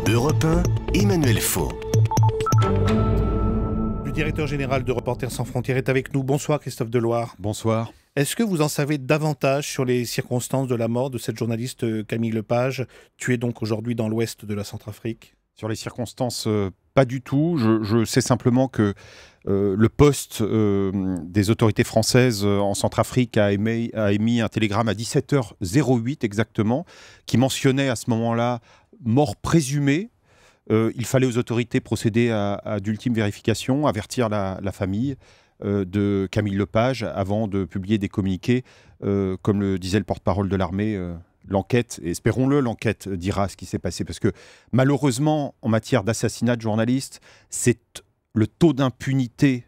Europe 1, Emmanuel Faux. Le directeur général de Reporters sans frontières est avec nous. Bonsoir Christophe Deloire. Bonsoir. Est-ce que vous en savez davantage sur les circonstances de la mort de cette journaliste Camille Lepage, tuée donc aujourd'hui dans l'ouest de la Centrafrique? Sur les circonstances, pas du tout. Je sais simplement que le poste des autorités françaises en Centrafrique a émis un télégramme à 17h08 exactement, qui mentionnait à ce moment-là mort présumée. Il fallait aux autorités procéder à d'ultimes vérifications, avertir la famille de Camille Lepage avant de publier des communiqués. Comme le disait le porte-parole de l'armée, l'enquête, et espérons-le, l'enquête dira ce qui s'est passé. Parce que malheureusement, en matière d'assassinat de journalistes, le taux d'impunité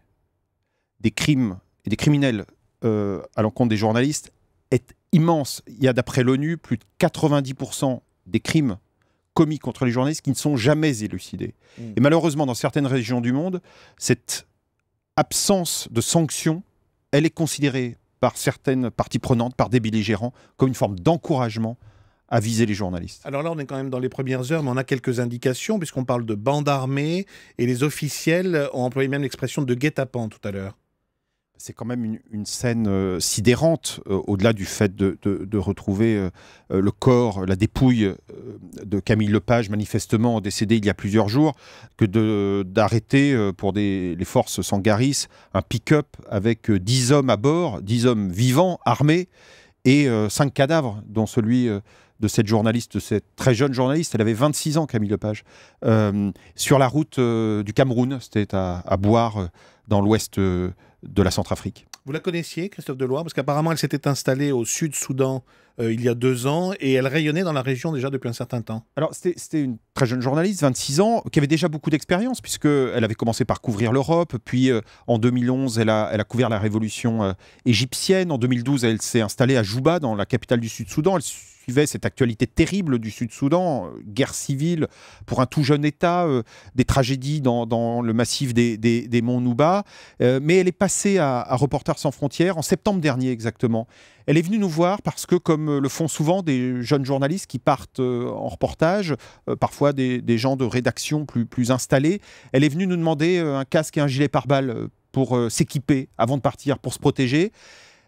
des crimes et des criminels à l'encontre des journalistes est immense. Il y a, d'après l'ONU, plus de 90% des crimes commis contre les journalistes qui ne sont jamais élucidés. Et malheureusement, dans certaines régions du monde, cette absence de sanctions, elle est considérée par certaines parties prenantes, par des belligérants, comme une forme d'encouragement à viser les journalistes. Alors là, on est quand même dans les premières heures, mais on a quelques indications, puisqu'on parle de bande armée, et les officiels ont employé même l'expression de guet-apens tout à l'heure. C'est quand même une scène sidérante, au-delà du fait de retrouver le corps, la dépouille de Camille Lepage, manifestement décédée il y a plusieurs jours, que d'arrêter pour les forces sangaris un pick-up avec 10 hommes à bord, 10 hommes vivants, armés, et 5 cadavres, dont celui de cette journaliste, de cette très jeune journaliste. Elle avait 26 ans, Camille Lepage, sur la route du Cameroun. C'était à Boire, dans l'ouest de la Centrafrique. Vous la connaissiez, Christophe Deloire? Parce qu'apparemment, elle s'était installée au Sud-Soudan il y a 2 ans, et elle rayonnait dans la région déjà depuis un certain temps. Alors, c'était une très jeune journaliste, 26 ans, qui avait déjà beaucoup d'expérience, puisqu'elle avait commencé par couvrir l'Europe, puis en 2011, elle a couvert la révolution égyptienne. En 2012, elle s'est installée à Juba, dans la capitale du Sud-Soudan. Elle suivait cette actualité terrible du Sud-Soudan, guerre civile pour un tout jeune État, des tragédies dans le massif des monts Nouba. Mais elle est passée à Reporters sans frontières en septembre dernier exactement. Elle est venue nous voir parce que, comme le font souvent des jeunes journalistes qui partent en reportage, parfois des gens de rédaction plus installés, elle est venue nous demander un casque et un gilet pare-balles pour s'équiper avant de partir, pour se protéger.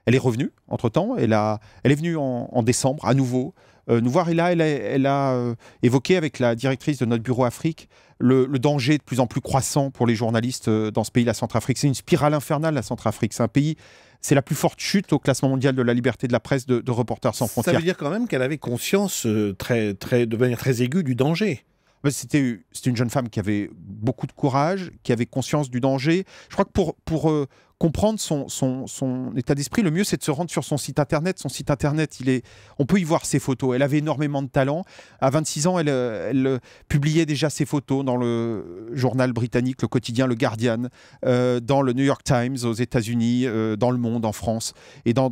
Elle est revenue entre-temps, elle est venue en décembre à nouveau nous voir, et là elle a évoqué avec la directrice de notre bureau Afrique le danger de plus en plus croissant pour les journalistes dans ce pays, la Centrafrique. C'est une spirale infernale, la Centrafrique. C'est un pays, c'est la plus forte chute au classement mondial de la liberté de la presse de Reporters sans frontières. Ça veut dire quand même qu'elle avait conscience de manière très aiguë du danger. C'était une jeune femme qui avait beaucoup de courage, qui avait conscience du danger. Je crois que pour comprendre son état d'esprit, le mieux, c'est de se rendre sur son site internet. Son site internet, on peut y voir ses photos. Elle avait énormément de talent. À 26 ans, elle publiait déjà ses photos dans le journal britannique, le quotidien Le Guardian, dans le New York Times aux États-Unis, dans Le Monde en France, et dans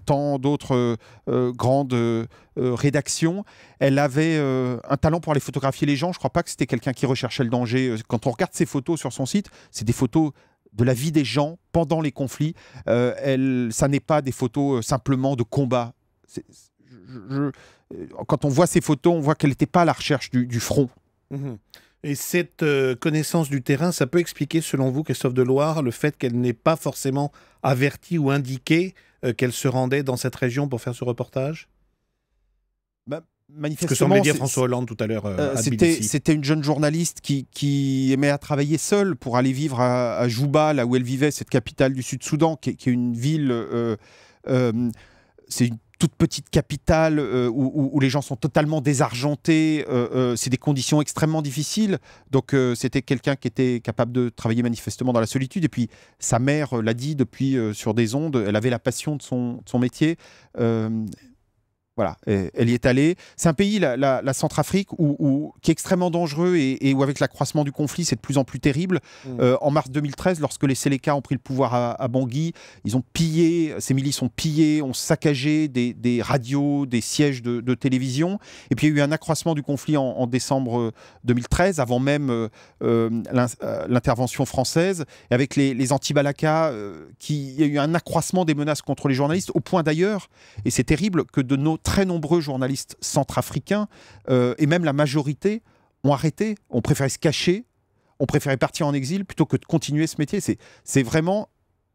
tant d'autres grandes rédactions. Elle avait un talent pour aller photographier les gens. Je ne crois pas que c'était quelqu'un qui recherchait le danger. Quand on regarde ses photos sur son site, c'est des photos de la vie des gens pendant les conflits. Ça n'est pas des photos simplement de combat. Quand on voit ces photos, on voit qu'elle n'était pas à la recherche du front. Et cette connaissance du terrain, ça peut expliquer, selon vous, Christophe Deloire, le fait qu'elle n'ait pas forcément averti ou indiqué qu'elle se rendait dans cette région pour faire ce reportage? Manifestement, ce que semblait dire François Hollande tout à l'heure à Tbilissi. C'était une jeune journaliste qui aimait à travailler seule pour aller vivre à Juba, là où elle vivait, cette capitale du Sud-Soudan, qui est une ville... c'est une toute petite capitale où les gens sont totalement désargentés. C'est des conditions extrêmement difficiles. Donc c'était quelqu'un qui était capable de travailler manifestement dans la solitude. Et puis sa mère l'a dit depuis sur des ondes, elle avait la passion de son métier. Voilà, elle y est allée. C'est un pays, la Centrafrique, qui est extrêmement dangereux et où, avec l'accroissement du conflit, c'est de plus en plus terrible. En mars 2013, lorsque les Séléka ont pris le pouvoir à Bangui, ces milices ont pillé, ont saccagé des radios, des sièges de télévision. Et puis il y a eu un accroissement du conflit en décembre 2013, avant même l'intervention française. Et avec les anti-Balaka, il y a eu un accroissement des menaces contre les journalistes, au point d'ailleurs, et c'est terrible, que de nos très nombreux journalistes centrafricains, et même la majorité, ont arrêté, ont préféré se cacher, ont préféré partir en exil plutôt que de continuer ce métier. C'est vraiment...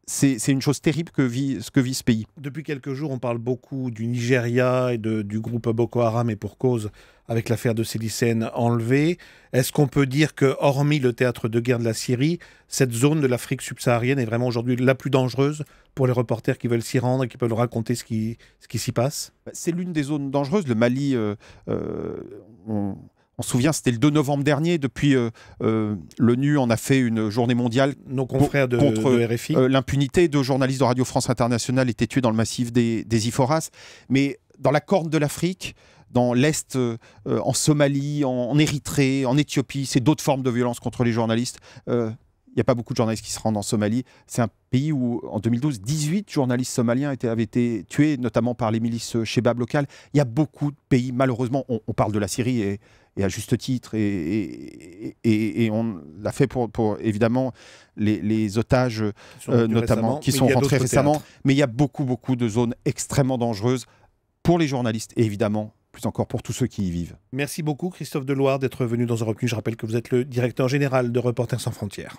C'est une chose terrible que vit ce pays. Depuis quelques jours, on parle beaucoup du Nigeria et du groupe Boko Haram, et pour cause, avec l'affaire de ces lycéennes enlevées. Est-ce qu'on peut dire que, hormis le théâtre de guerre de la Syrie, cette zone de l'Afrique subsaharienne est vraiment aujourd'hui la plus dangereuse pour les reporters qui veulent s'y rendre et qui peuvent raconter ce qui s'y passe? C'est l'une des zones dangereuses. Le Mali, on se souvient, c'était le 2 novembre dernier. Depuis, l'ONU en a fait une journée mondiale Nos confrères contre de RFI. L'impunité. 2 journalistes de Radio France Internationale étaient tués dans le massif des Iforas. Mais dans la Corne de l'Afrique, dans l'Est, en Somalie, en Érythrée, en Éthiopie, c'est d'autres formes de violence contre les journalistes. Il n'y a pas beaucoup de journalistes qui se rendent en Somalie. C'est un pays où, en 2012, 18 journalistes somaliens avaient été tués, notamment par les milices Chebab locales. Il y a beaucoup de pays, malheureusement, on parle de la Syrie et à juste titre, et on l'a fait pour évidemment les otages, notamment, qui sont rentrés récemment. Mais il y a beaucoup de zones extrêmement dangereuses pour les journalistes, et évidemment, plus encore pour tous ceux qui y vivent. Merci beaucoup Christophe Deloire d'être venu dans Europe News. Je rappelle que vous êtes le directeur général de Reporters sans frontières.